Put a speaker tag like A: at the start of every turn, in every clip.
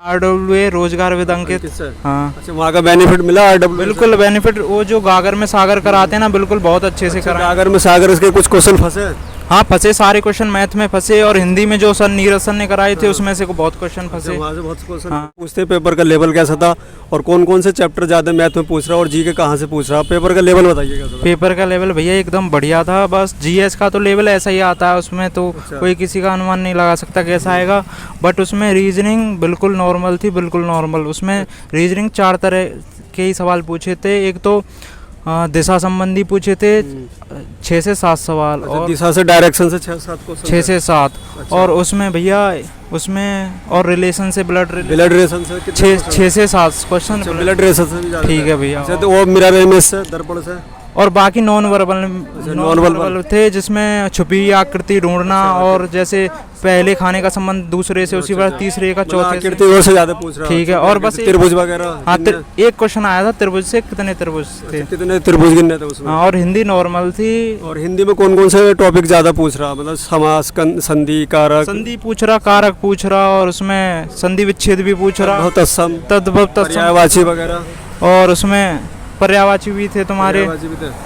A: RWA रोजगार with अंकित। हाँ
B: अच्छा, वहाँ का बेनिफिट मिला RWA?
A: बिल्कुल बेनिफिट, वो जो गागर में सागर कराते हैं ना, बिल्कुल बहुत अच्छे से कराते हैं।
B: सागर में सागर इसके कुछ क्वेश्चन फंसे?
A: हाँ फंसे, सारे क्वेश्चन मैथ में फंसे, और हिंदी में जो सर नीरज सर ने कराए थे उसमें से बहुत क्वेश्चन फंसे।
B: वहाँ से बहुत क्वेश्चन
A: हाँ।
B: पूछते। पेपर का लेवल कैसा था और कौन कौन से चैप्टर ज़्यादा मैथ में पूछ रहा और जीके कहाँ से पूछ रहा? पेपर का लेवल बताइएगा।
A: पेपर का लेवल भैया एकदम बढ़िया था, बस GS का तो लेवल ऐसा ही आता है, उसमें तो कोई किसी का अनुमान नहीं लगा सकता कैसा आएगा। बट उसमें रीजनिंग बिल्कुल नॉर्मल थी, बिल्कुल नॉर्मल। उसमें रीजनिंग 4 तरह के ही सवाल पूछे थे। एक तो दिशा संबंधी पूछे थे 6 से 7 सवाल, और
B: दिशा से डायरेक्शन से 6-7 क्वेश्चन।
A: 6 से 7। और उसमें भैया उसमें और रिलेशन से ब्लड
B: रिलेशन से
A: 6 से 7 क्वेश्चन
B: ब्लड रिलेशन से।
A: ठीक है भैया।
B: तो वो मिरर इमेज से, दर्पण से,
A: और बाकी नॉन वर्बल थे, जिसमें छुपी आकृति ढूंढना, और जैसे पहले खाने का संबंध दूसरे से, उसी बार तीसरे का चौथे
B: आकृति और से ज्यादा पूछ रहा।
A: ठीक है। और बस
B: त्रिभुज वगैरह।
A: हाँ एक क्वेश्चन आया था त्रिभुज से, कितने त्रिभुज थे,
B: कितने त्रिभुज गिनने थे उसमें।
A: और हिंदी नॉर्मल थी।
B: और हिंदी में कौन कौन से टॉपिक ज्यादा पूछ रहा? मतलब समास, संधि, कारक।
A: संधि पूछ रहा, कारक पूछ रहा, और उसमें संधि विच्छेद भी पूछ रहा,
B: तत्सम,
A: तद्भव,
B: पर्यायवाची वगैरह,
A: और उसमें पर्यायवाची भी थे तुम्हारे।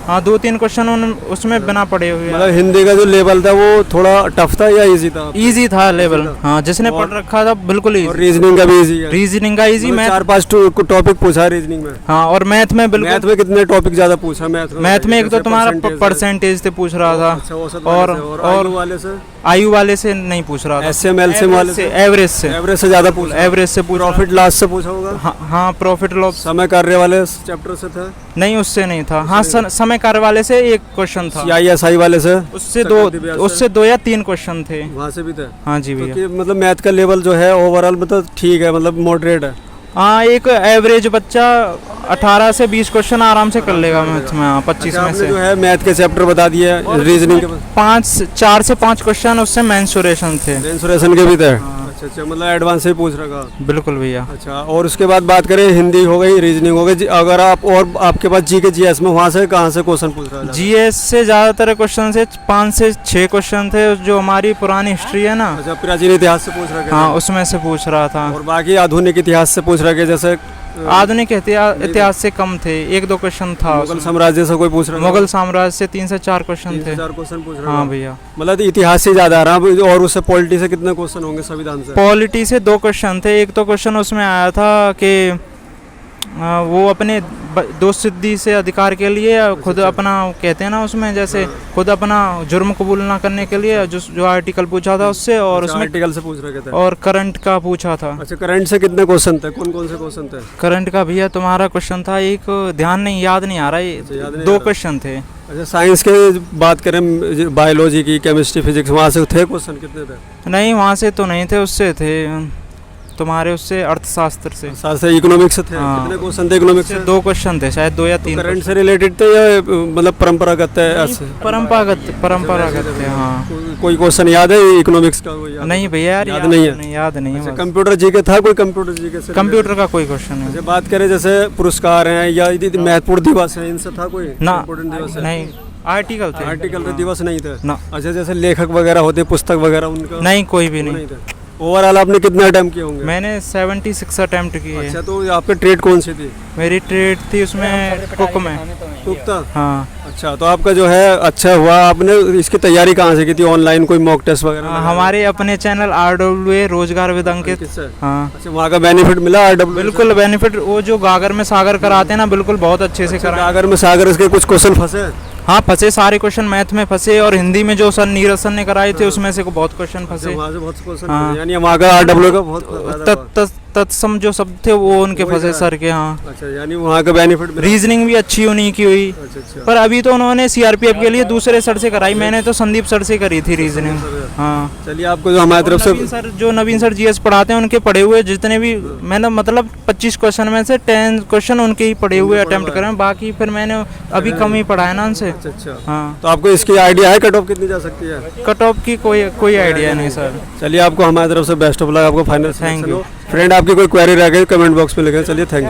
A: हाँ 2-3 क्वेश्चन उसमें बिना पढ़े हुए।
B: मतलब हिंदी का जो लेवल था वो थोड़ा टफ था या इजी था?
A: इजी था लेवल, हाँ जिसने पढ़ रखा था बिल्कुल इजी।
B: और रीजनिंग का भी इजी है?
A: रीजनिंग का इजी।
B: मैं 4-5 टॉपिक पूछा रीजनिंग में।
A: हाँ और मैथ में बिल्कुल।
B: मैथ में कितने टॉपिक ज्यादा पूछा? मैथ में
A: एक तो तुम्हारा परसेंटेज से पूछ रहा था, और आयु वाले से नहीं पूछ रहा था,
B: SMLCM वाले से,
A: एवरेज से
B: ज्यादा पूछा।
A: एवरेज से पूछ।
B: प्रॉफिट लॉस से पूछा होगा।
A: हाँ प्रॉफिट लॉस।
B: समय कार्य वाले चैप्टर से था?
A: नहीं उससे नहीं था। हाँ समय कार्य वाले से एक क्वेश्चन था।
B: CISI वाले से?
A: उससे 2 या 3 क्वेश्चन थे।
B: वहाँ से भी थे? हाँ
A: जी भैया।
B: तो मतलब मैथ का लेवल जो है ओवरऑल मतलब ठीक है, मतलब मॉडरेट है।
A: हाँ एक एवरेज बच्चा 18 से 20 क्वेश्चन आराम से कर लेगा मैथ में। हाँ 25 में से
B: जो है मैथ के चैप्टर बता दिए। रीजनिंग के
A: 4 से 5 क्वेश्चन उससे मेंसुरेशन थे।
B: मेंसुरेशन के भी थे? अच्छा, मतलब एडवांस से पूछ रखा।
A: बिल्कुल भैया।
B: अच्छा, और उसके बाद बात करें, हिंदी हो गई, रीजनिंग हो गई, अगर आप और आपके पास GK GS में वहाँ से कहाँ से क्वेश्चन पूछ रहा है?
A: GS से ज़्यादातर क्वेश्चन से 5 से 6 क्वेश्चन थे, जो हमारी पुरानी हिस्ट्री है ना।
B: अच्छा, प्राचीन इतिहास से पूछ रहा?
A: हाँ उसमें से पूछ रहा था।
B: और बाकी आधुनिक इतिहास से पूछ रहा, जैसे
A: आधुनिक इतिहास से कम थे, 1-2 क्वेश्चन था।
B: मुगल साम्राज्य से कोई पूछ रहा?
A: मुगल साम्राज्य से 3 से 4 क्वेश्चन थे।
B: 4 क्वेश्चन पूछ रहा।
A: हाँ भैया।
B: मतलब इतिहास से ज्यादा आ रहा। और उससे पॉलिटी से कितने क्वेश्चन होंगे? संविधान से?
A: पॉलिटी से 2 क्वेश्चन थे। एक तो क्वेश्चन उसमें आया था कि वो अपने दोस्त सिद्धि से अधिकार के लिए खुद अपना कहते हैं ना, उसमें जैसे खुद अपना जुर्म कबूल ना करने के लिए जो आर्टिकल पूछा था उससे, और उसमें
B: आर्टिकल से पूछ रहे थे।
A: और करंट का पूछा था।
B: अच्छा, करंट से कितने क्वेश्चन थे? कौन कौन से क्वेश्चन थे?
A: करंट का भैया तुम्हारा क्वेश्चन था एक, ध्यान नहीं, याद नहीं आ रहा है। 2 क्वेश्चन थे।
B: अच्छा, साइंस के बात करें, बायोलॉजी की, केमिस्ट्री, फिजिक्स, वहाँ से थे क्वेश्चन? कितने थे?
A: नहीं वहाँ से तो नहीं थे, उससे थे तुम्हारे, उससे अर्थशास्त्र से।
B: इकोनॉमिक्स से थे? कितने क्वेश्चन थे इकोनॉमिक्स से? 2
A: क्वेश्चन थे शायद, 2 या 3।
B: करंट से रिलेटेड थे या मतलब परंपरागत है?
A: परंपरागत थे। हाँ
B: कोई क्वेश्चन याद है इकोनॉमिक्स का?
A: नहीं भैया यार, याद नहीं है।
B: कंप्यूटर GK था कोई? कंप्यूटर GK से
A: कंप्यूटर का कोई क्वेश्चन नहीं।
B: बात करें जैसे पुरस्कार हैं या महत्वपूर्ण दिवस है, इनसे था कोई?
A: नहीं आर्टिकल
B: दिवस नहीं थे ना। अच्छा, जैसे लेखक वगैरह होते, पुस्तक वगैरह, उनका
A: नहीं, कोई भी नहीं।
B: ओवरऑल आपने कितने अटेम्प्ट किए होंगे?
A: मैंने 76 अटेम्प्ट किए।
B: अच्छा, तो आपके ट्रेड कौन सी थी?
A: मेरी ट्रेड थी उसमें कुक में।
B: कुक था?
A: हाँ।
B: अच्छा, तो आपका जो है अच्छा हुआ। आपने इसकी तैयारी कहाँ से की थी? ऑनलाइन कोई मॉक टेस्ट वगैरह?
A: हमारे अपने चैनल RWA रोजगार विद अंकित। हाँ।
B: अच्छा, वहाँ का बेनिफिट मिला RWA?
A: बिल्कुल बेनिफिट। वो जो गागर में सागर कराते हैं ना, बिल्कुल बहुत अच्छे से कराते।
B: गागर में सागर इसके कुछ क्वेश्चन फंसे?
A: हाँ फंसे, सारे क्वेश्चन मैथ में फंसे, और हिंदी में जो सर नीरज सर ने कराए थे उसमें से बहुत क्वेश्चन फंसे।
B: वहाँ से बहुत क्वेश्चन, यानी वहाँ का RWA का बहुत
A: तत्सम जो सब थे वो उनके फंसे सर के। हाँ।
B: अच्छा, यानी वहाँ का बेनिफिट।
A: रीजनिंग भी अच्छी उन्हीं की हुई।
B: अच्छा।
A: पर अभी तो उन्होंने CRPF के लिए दूसरे सर से कराई, मैंने तो संदीप सर से करी थी रीजनिंग। हाँ।
B: चलिए, आपको जो हमारी तरफ से
A: नवीन सर GS पढ़ाते हैं, उनके पढ़े हुए जितने भी मैंने, मतलब 25 क्वेश्चन में से 10 क्वेश्चन उनके ही पढ़े हुए अटेम्प्ट करे, बाकी फिर मैंने अभी कम ही पढ़ाया ना उनसे।
B: अच्छा।
A: हाँ।
B: तो आपको इसकी आइडिया है कट ऑफ कितनी जा सकती है?
A: कट ऑफ की कोई आइडिया नहीं सर।
B: चलिए, आपको हमारी तरफ से बेस्ट ऑफ लक, आपको फाइनल।
A: Thank you
B: friend. आपकी कोई क्वेरी रह गई कमेंट बॉक्स में लिखें। चलिए, थैंक यू।